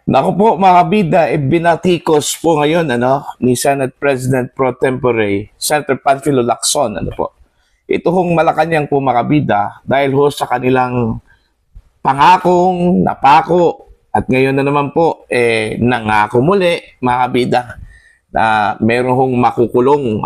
Naku po mga kabida, binatikos po ngayon ni Senate President Pro Tempore, Senator Panfilo Lacson. Ito hong Malacanang po mga kabida dahil ho sa kanilang pangakong napako at ngayon na naman po nangako muli mga kabida na meron hong makukulong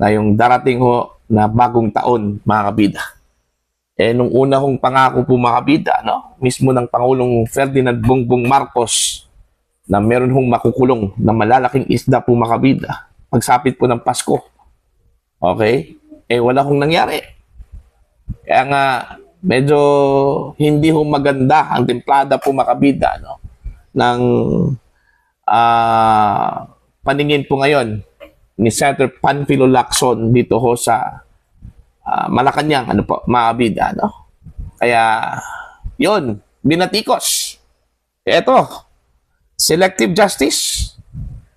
na yung darating ho na bagong taon mga kabida. Nung una hong pangako po mga kabida, mismo ng Pangulong Ferdinand Bongbong Marcos na meron hong makukulong na malalaking isda po mga kabida, pagsapit po ng Pasko. Okay? Wala hong nangyari. Kaya nga, medyo hindi hong maganda ang templada po mga kabida ng paningin po ngayon ni Senator Panfilo Lacson dito ho sa Malacanang, mga kabida, Kaya, yun, binatikos. Ito, selective justice.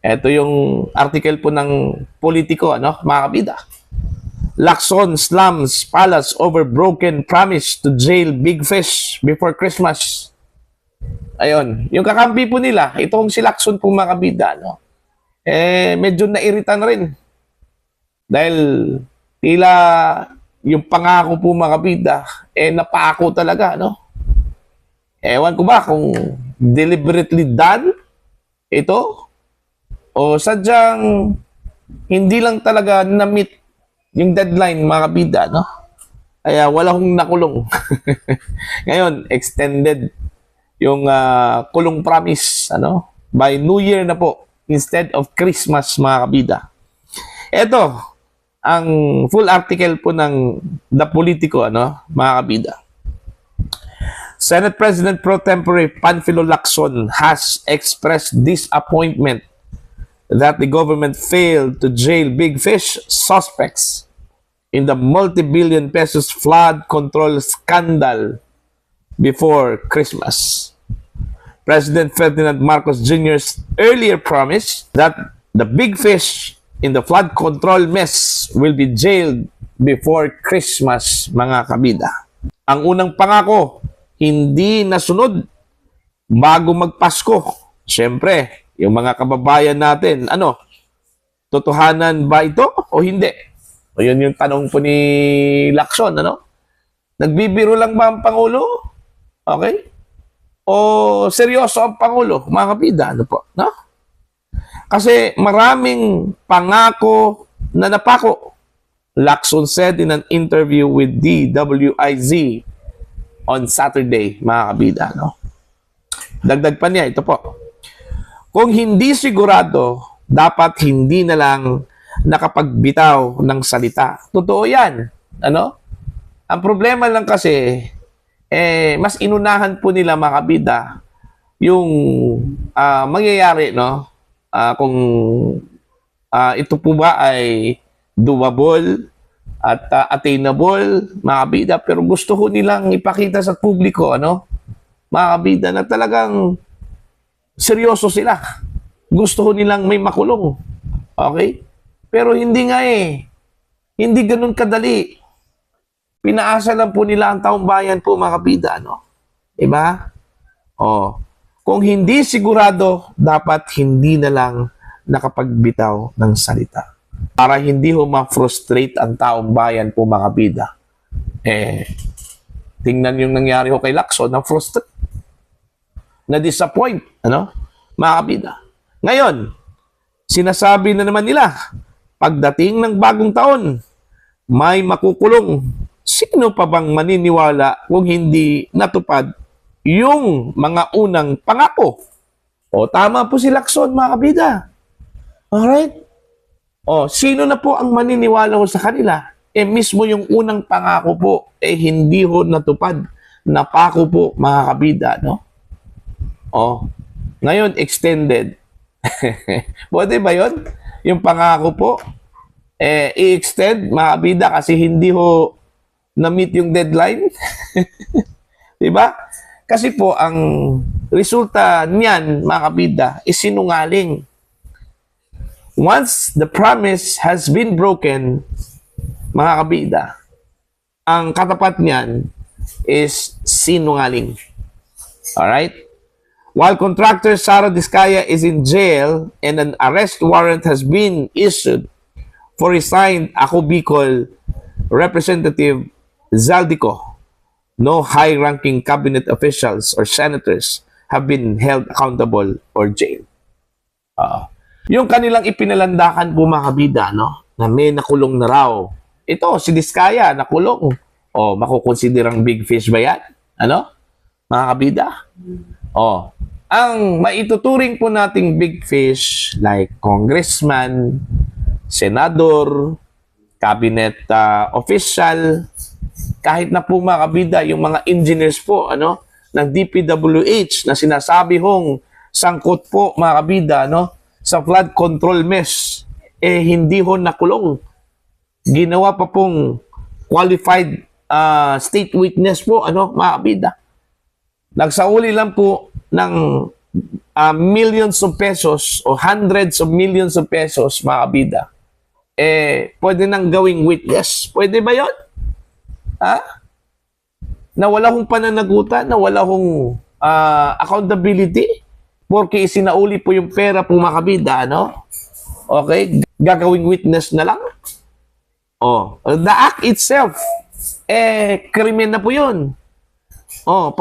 Ito yung article po ng Politico, mga kabida. Lacson slams palace over broken promise to jail big fish before Christmas. Ayun, yung kakampi po nila, itong si Lacson po mga kabida, medyo nairita na rin. Dahil tila yung pangako po mga kabida, napako talaga, Ewan ko ba kung deliberately done ito o sadyang hindi lang talaga na-meet yung deadline mga kabida, Kaya wala hong nakulong. Ngayon, extended yung kulong promise, by New Year na po instead of Christmas mga kabida. Ito, ang full article po ng The Politico, mga kabida. Senate President Pro Tempore Panfilo Lacson has expressed disappointment that the government failed to jail big fish suspects in the multi-billion pesos flood control scandal before Christmas. President Ferdinand Marcos Jr.'s earlier promise that the big fish in the flood control mess will be jailed before Christmas, mga kabida. Ang unang pangako, hindi nasunod bago magpasko. Siyempre, yung mga kababayan natin, totohanan ba ito o hindi? O yun yung tanong po ni Lacson, Nagbibiro lang ba ang Pangulo? Okay? O seryoso ang Pangulo, mga kabida, Kasi maraming pangako na napako. Lacson said in an interview with DWIZ on Saturday, mga kabida. Dagdag pa niya, ito po. Kung hindi sigurado, dapat hindi na lang nakapagbitaw ng salita. Totoo yan. Ang problema lang kasi, mas inunahan po nila mga kabida yung mangyayari, kung ito po ba ay doable at attainable, mga kabida, pero gusto ko nilang ipakita sa publiko, mga kabida, na talagang seryoso sila. Gusto ko nilang may makulong. Okay? Pero hindi nga Hindi ganun kadali. Pinaasa lang po nila ang taong bayan po, mga kabida, Diba? Kung hindi sigurado, dapat hindi na lang nakapagbitaw ng salita. Para hindi ho ma-frustrate ang taong bayan po, mga kabida. Tingnan yung nangyari ho kay Lacson, na-frustrate. Na-disappoint, mga kabida. Ngayon, sinasabi na naman nila, pagdating ng bagong taon, may makukulong. Sino pa bang maniniwala kung hindi natupad yung mga unang pangako? Tama po si Lacson, mga kabida. Alright? Sino na po ang maniniwala ho sa kanila? Mismo yung unang pangako po, hindi ho natupad. Napako po, mga kabida, Ngayon, extended. Pwede ba yun? Yung pangako po, i-extend, mga kabida, kasi hindi ho na-meet yung deadline. Diba? Kasi po, ang resulta niyan, mga kabida, is sinungaling. Once the promise has been broken, mga kabida, ang katapat niyan is sinungaling. Alright? While contractor Sara Diskaya is in jail and an arrest warrant has been issued for resigned Ako Bicol Representative Zaldico, no high-ranking cabinet officials or senators have been held accountable or jailed. Yung kanilang ipinalandakan po mga kabida, no? Na may nakulong na raw. Ito, si Diskaya, nakulong. O, makukonsiderang big fish ba yan? Ano? Mga kabida? O, ang maituturing po nating big fish like congressman, senador, cabinet official, kahit na po mga kabida, yung mga engineers po, ano, ng DPWH na sinasabi hong sangkot po mga kabida, no, sa flood control mesh, hindi ho nakulong. Ginawa pa pong qualified state witness po, ano, mga kabida. Nagsauli lang po ng millions of pesos o hundreds of millions of pesos, mga kabida. Pwede nang gawing witness. Pwede ba yun? Ha? Na wala hong pananagutan, na wala hong accountability, porque isinauli po yung pera po mga kabida, no? Okay? Gagawing witness na lang. The act itself, krimen na po yun.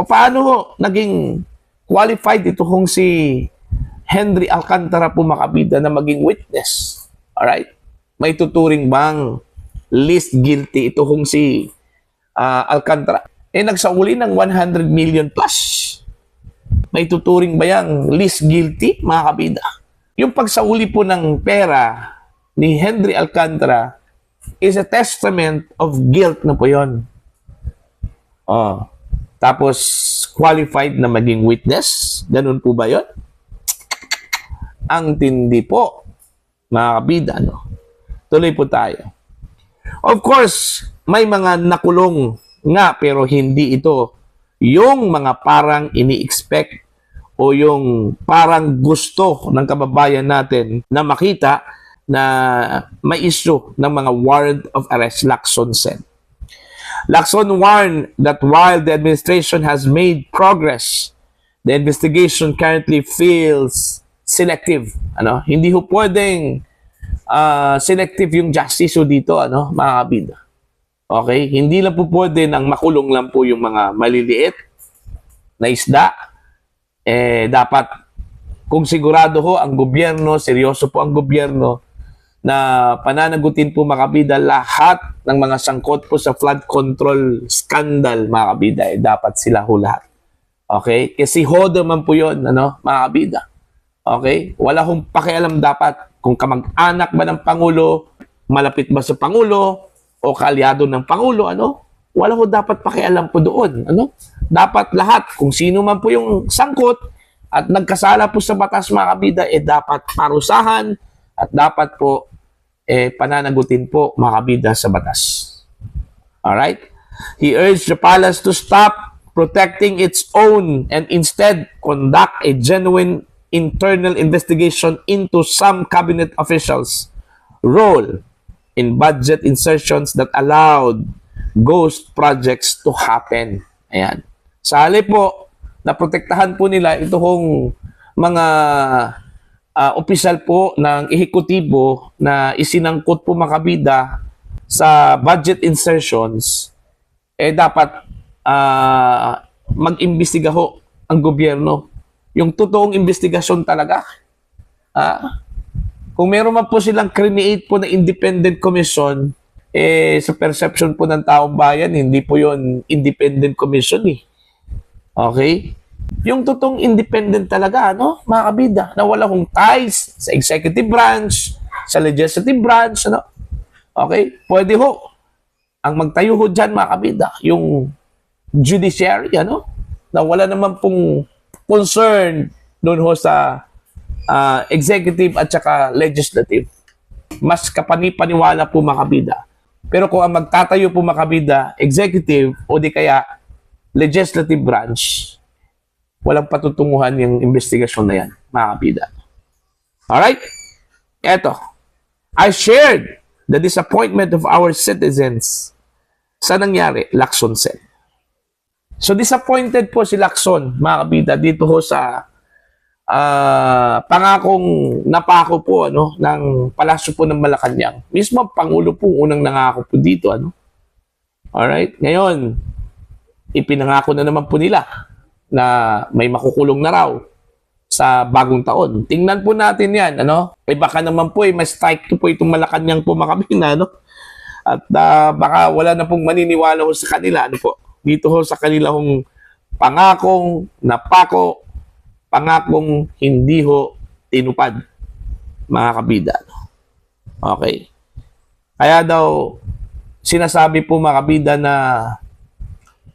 Paano ho naging qualified ito kung si Henry Alcantara po mga kabida na maging witness? Alright? May tuturing bang least guilty ito kung si Alcantara? Nagsauli ng 100 million plus. May tuturing ba yang least guilty, mga kabida? Yung pagsauli po ng pera ni Henry Alcantara is a testament of guilt na po yun. Tapos, qualified na maging witness? Ganun po ba yun? Ang tindi po, mga kabida, no? Tuloy po tayo. Of course, may mga nakulong nga pero hindi ito yung mga parang ini-expect o yung parang gusto ng kababayan natin na makita na may issue ng mga warrant of arrest, Lacson said. Lacson warned that while the administration has made progress, the investigation currently feels selective. Hindi ho pwedeng selective yung justice dito, mga kabida. Okay? Hindi lang po pwede nang makulong lang po yung mga maliliit na isda. Dapat, kung sigurado ho ang gobyerno, seryoso po ang gobyerno, na pananagutin po mga kabida lahat ng mga sangkot po sa flood control scandal, mga kabida, dapat sila ho lahat. Okay? Kasi hodo man po yun, mga kabida. Okay? Wala hong pakialam dapat kung kamag-anak ba ng Pangulo, malapit ba sa Pangulo, o kaalyado ng Pangulo, wala ho dapat pakialam po doon. Dapat lahat, kung sino man po yung sangkot at nagkasala po sa batas, mga kabida, dapat parusahan at dapat po pananagutin po, mga kabida, sa batas. Alright? He urged the palace to stop protecting its own and instead conduct a genuine internal investigation into some cabinet officials' role in budget insertions that allowed ghost projects to happen. Ayan. Sa halip po, naprotektahan po nila itong mga opisyal po ng ehekutibo na isinangkot po mga kabida sa budget insertions, dapat mag-imbestiga ho ang gobyerno. Yung totoong investigasyon talaga. Kung meron man po silang create po na independent commission, sa perception po ng taong bayan, hindi po yon independent commission eh. Okay? Yung totoong independent talaga, mga kabida, na wala hong ties sa executive branch, sa legislative branch, Okay? Pwede ho. Ang magtayo ho dyan, mga kabida, yung judiciary, na wala naman pong concern doon ho sa executive at saka legislative. Mas kapanipaniwala po, mga kabida. Pero kung ang magtatayo po, mga kabida, executive o di kaya legislative branch, walang patutunguhan yung investigasyon na yan, mga kabida. Alright? Eto. I shared the disappointment of our citizens sa nangyari, Lacson said. So disappointed po si Lacson, mga kabida, dito ho sa pangakong napako po ano ng palasyo po ng Malacanang. Mismo pangulo po unang nangako po dito ano. Alright, ngayon ipinangako na naman po nila na may makukulong na raw sa bagong taon. Tingnan po natin 'yan ano. Baka naman po mas strike to po itong Malacanang po mga kabina no. At baka wala na pong maniniwala ho sa kanila ano po. Dito ho sa kanila hong pangakong napako, pangakong hindi ho tinupad, mga kabida. Okay. Kaya daw, sinasabi po mga kabida na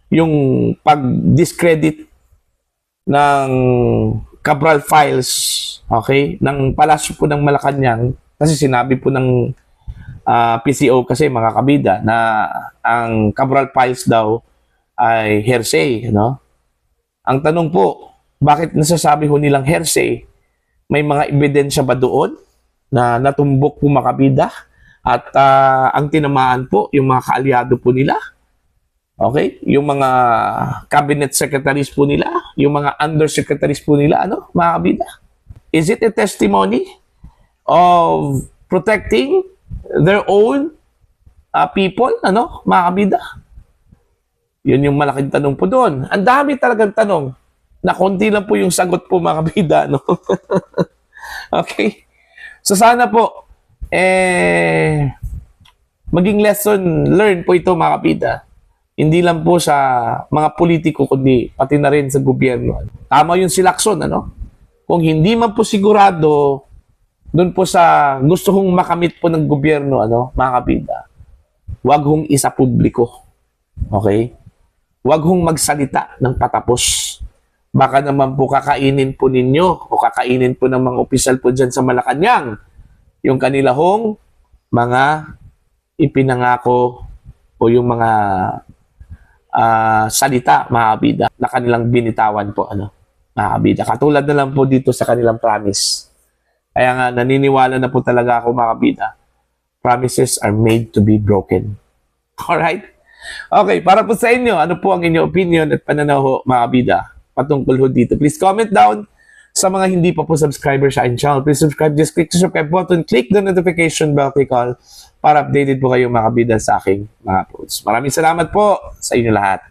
yung pag-discredit ng Cabral Files, okay, ng palasyo po ng Malacanang, kasi sinabi po ng PCO kasi mga kabida na ang Cabral Files daw ay hearsay, no? Ang tanong po, bakit nasasabi ho nilang hearsay? May mga ebidensya ba doon na natumbok po makabida? At ang tinamaan po, yung mga kaalyado po nila? Okay? Yung mga cabinet secretaries po nila? Yung mga undersecretaries po nila? Ano, mga kabida? Is it a testimony of protecting their own people? Ano, mga kabida? Yun yung malaking tanong po doon. Ang dami talagang tanong na konti lang po yung sagot po mga kabida. No? Okay? So sana po, maging lesson learned po ito mga kabida. Hindi lang po sa mga politiko, kundi pati na rin sa gobyerno. Tama yung si Lacson, ano? Kung hindi man po sigurado doon po sa gusto hong makamit po ng gobyerno, ano, mga kabida, wag hong isa publiko. Okay? Wag hong magsalita ng patapos. Baka naman po kakainin po ninyo o kakainin po ng mga opisyal po dyan sa Malacanang yung kanila hong mga ipinangako o yung mga salita, mga kabida, na kanilang binitawan po, ano, mga kabida. Katulad na lang po dito sa kanilang promise. Kaya nga, naniniwala na po talaga ako, mga kabida. Promises are made to be broken. Alright? Okay, para po sa inyo, ano po ang inyong opinion at pananaw ho, mga kabida, patungkol ho dito? Please comment down. Sa mga hindi pa po subscriber sa aking channel, please subscribe. Just click the subscribe button, click the notification bell, click all para updated po kayo mga kabida sa aking mga posts. Maraming salamat po sa inyo lahat.